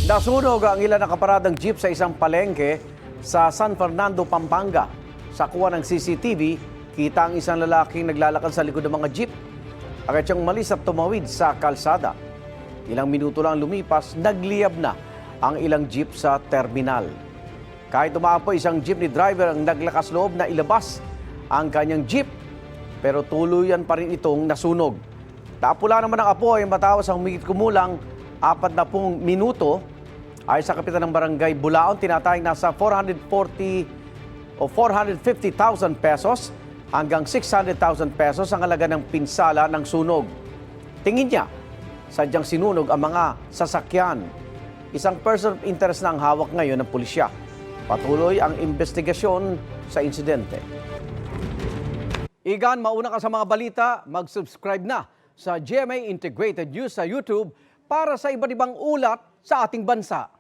Nasunog ang ilan nakaparadang jeep sa isang palengke sa San Fernando, Pampanga. Sa kuha ng CCTV, kita ang isang lalaking naglalakad sa likod ng mga jeep. Agad siyang umalis at tumawid sa kalsada. Ilang minuto lang lumipas, nagliyab na ang ilang jeep sa terminal. Kahit umaapoy, isang jeepney driver ang naglakas loob na ilabas ang kanyang jeep, pero tuluyan pa rin itong nasunog. Napula naman ang apoy matapos ang humigit kumulang 40 minuto. Ay sa kapitan ng barangay Bulaon, tinatayang nasa 440 o 450,000 pesos hanggang 600,000 pesos ang halaga ng pinsala ng sunog. Tingin niya, sadyang sinunog ang mga sasakyan. Isang person of interest na ang hawak ngayon ng pulisya. Patuloy ang investigasyon sa insidente. Igan, mauna ka sa mga balita, mag-subscribe na sa GMA Integrated News sa YouTube para sa iba't ibang ulat sa ating bansa.